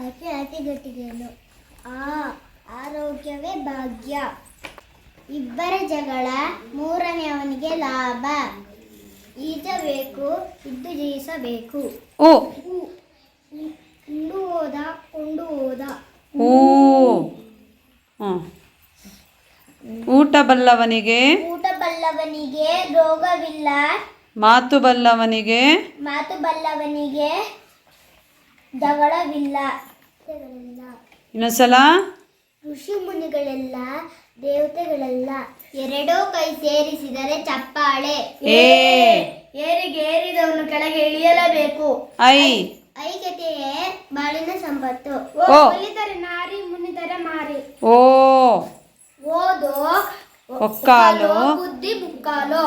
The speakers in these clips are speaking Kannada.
ಅತಿ ಅತಿ ಗಟ್ಟಿಗೇನು ಆರೋಗ್ಯವೇ ಭಾಗ್ಯ. ಇಬ್ಬರ ಜಗಳ ಮೂರನೆಯವನಿಗೆ ಲಾಭ. ಈಜಬೇಕು ಇದ್ದು ಜಯಿಸಬೇಕು. ಇಂಡು ಹೋದ ಕೊಂಡು ಹೋದ. ಊಟ ಬಲ್ಲವನಿಗೆ ರೋಗವಿಲ್ಲ. ಮಾತು ಬಲ್ಲವನಿಗೆ ಜಗಳವಿಲ್ಲ. ಇನ್ನೊಂದ್ಸಲ. ಋಷಿ ಮುನಿಗಳೆಲ್ಲ ದೇವತೆಗಳೆಲ್ಲ ಎರಡೂ ಕೈ ಸೇರಿಸಿದರೆ ಚಪ್ಪಾಳೆ. ಏರಿಗೆ ಏರಿದವನು ಕೆಳಗೆ ಇಳಿಯಲೇಬೇಕು. ಐಕ್ಯತೆಯೇ ಬಾಳಿನ ಸಂಪತ್ತು. ಒಲಿದರೆ ನಾರಿ ಮುನಿದರೆ ಮಾರಿ. ಓದೋ ಒಕ್ಕಾಲು ಬುದ್ಧಿ ಮುಕ್ಕಾಲು.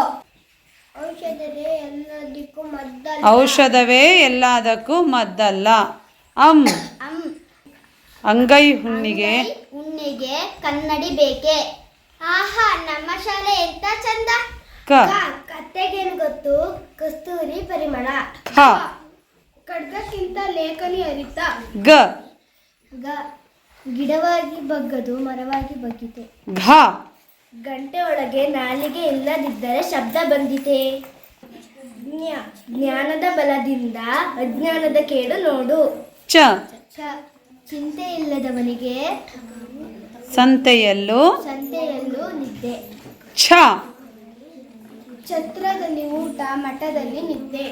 ಔಷಧವೇ ಎಲ್ಲದಕ್ಕೂ ಮದ್ದಲ್ಲ. ಅಂಗೈ ಹುಣ್ಣಿಗೆ ಕನ್ನಡಿ ಬೇಕೆ. ಆಹಾ ನಮ್ಮ ಶಾಲೆ ಎಂತ ಚಂದ. ಕತ್ತೆಗೇನು ಗೊತ್ತು ಕಸ್ತೂರಿ ಪರಿಮಳ. ಖಡ್ಗಕ್ಕಿಂತ ಲೇಖನಿ ಅರಿತ. ಗಿಡವಾಗಿ ಬಗ್ಗದು ಮರವಾಗಿ ಬಗ್ಗಿತೆ. ಗಂಟೆ ಒಳಗೆ ನಾಲಿಗೆ ಇಲ್ಲದಿದ್ದರೆ ಶಬ್ದ ಬಂದಿತೆ. ಜ್ಞಾನದ ಬಲದಿಂದ ಅಜ್ಞಾನದ ಕೇಡು ನೋಡು. ಚಿಂತೆ ಇಲ್ಲದವನಿಗೆ ಸಂತೆಯಲ್ಲೂ ನಿದ್ದೆ. ಛತ್ರದಲ್ಲಿ ಊಟ ಮಠದಲ್ಲಿ ನಿದ್ದೆ.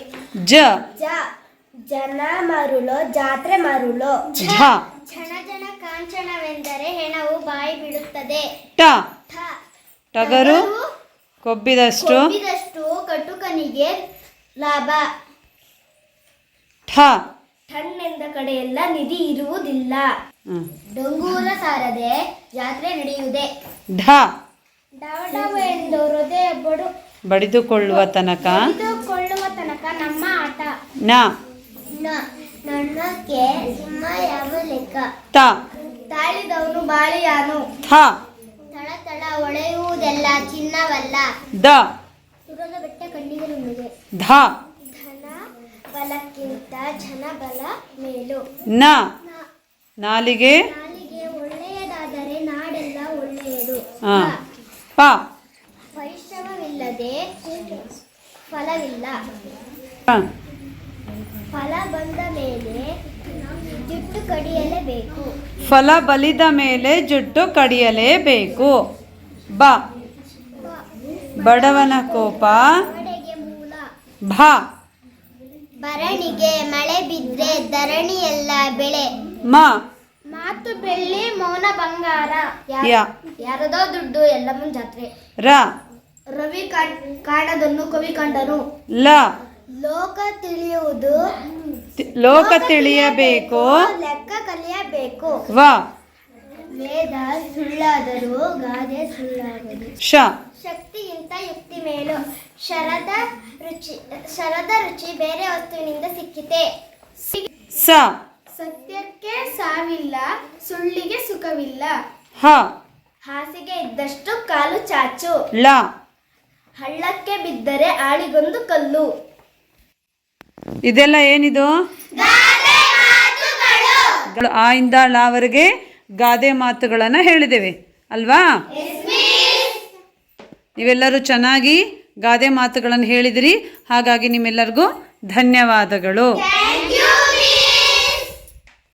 ಜನ ಮರುಳೋ ಜಾತ್ರೆ ಮರುಳೋ. ಕ್ಷಣ ಜನ ಕಾಂಚನವೆಂದರೆ ಹೆಣವು ಬಾಯಿ ಬಿಡುತ್ತದೆ. ಟಗರು ಕೊಬ್ಬಿದಷ್ಟು ಕಟುಕನಿಗೆ ಲಾಭ. ಠಣ್ಣೆಂದ ಕಡೆಯೆಲ್ಲ ನಿಧಿ ಇರುವುದಿಲ್ಲ. ಡೊಂಗೂರ ಸಾರದೆ ಜಾತ್ರೆ ನಡೆಯುವುದೇ. ಡವ ಎಂದು ಹೃದಯ ಬಡಿದುಕೊಳ್ಳುವ ತನಕ ನಮ್ಮ ಆಟ. ನನ್ನಕ್ಕೆ ಸಿಂಹ ಯಾವ ಲೆಕ್ಕ. ತಾಳಿದವನು ಬಾಳಿಯಾನು. ತಳ ಹೊಳೆಯುವುದೆಲ್ಲ ಚಿನ್ನವಲ್ಲ. ಸುರದ ಬೆಟ್ಟ ಕಣ್ಣಿಗೆ ನುಣ್ಣಗೆ. ಧನ ಬಲಕ್ಕಿಂತ ಜನ ಬಲ ಮೇಲು. ನಾಲಿಗೆ ಒಳ್ಳೆಯದಾದರೆ ನಾಡೆಲ್ಲ ಒಳ್ಳೆಯದು. ಪರಿಶ್ರಮವಿಲ್ಲದೆ ಫಲವಿಲ್ಲ. ಫಲ ಬಂದ ಮೇಲೆ ಜುಟ್ಟು ಕಡಿಯಲೇಬೇಕು. ಫಲ ಬಲಿದ ಮೇಲೆ ಜುಟ್ಟು ಕಡಿಯಲೇಬೇಕು. ಬಡವನ ಕೋಪ ಮೂಲ. ಭರಣಿಗೆ ಮಳೆ ಬಿದ್ರೆ ಧರಣಿಯೆಲ್ಲ ಬೆಳೆ. ಮಾತು ಬೆಳ್ಳಿ ಮೌನ ಬಂಗಾರ. ಯಾರದೋ ದುಡ್ಡು ಎಲ್ಲಮ್ಮನ ಜಾತ್ರೆ. ರವಿ ಕಾಣದನ್ನು ಕವಿ ಕಂಡನು. ಲೋಕ ತಿಳಿಯಬೇಕು ಲೆಕ್ಕ ಕಲಿಯಬೇಕು. ವೇದ ಸುಳ್ಳಾದರೂ ಗಾದೆ ಸುಳ್ಳಾಗದು. ಶಕ್ತಿಗಿಂತ ಯುಕ್ತಿ ಮೇಲು. ಶರದ ರುಚಿ ಬೇರೆ ವಸ್ತುವಿನಿಂದ ಸಿಕ್ಕಿತೆ. ಸತ್ಯಕ್ಕೆ ಸಾವಿಲ್ಲ ಸುಳ್ಳಿಗೆ ಸುಖವಿಲ್ಲ. ಹಾಸಿಗೆ ಇದ್ದಷ್ಟು ಕಾಲು ಚಾಚು. ಹಳ್ಳಕ್ಕೆ ಬಿದ್ದರೆ ಆಳಿಗೊಂದು ಕಲ್ಲು. ಇದೆಲ್ಲ ಏನಿದು? ಆ ಇಂದ ಳವರೆಗೆ ಗಾದೆ ಮಾತುಗಳನ್ನು ಹೇಳಿದ್ದೇವೆ ಅಲ್ವಾ? ನೀವೆಲ್ಲರೂ ಚೆನ್ನಾಗಿ ಗಾದೆ ಮಾತುಗಳನ್ನು ಹೇಳಿದಿರಿ. ಹಾಗಾಗಿ ನಿಮ್ಮೆಲ್ಲರಿಗೂ ಧನ್ಯವಾದಗಳು.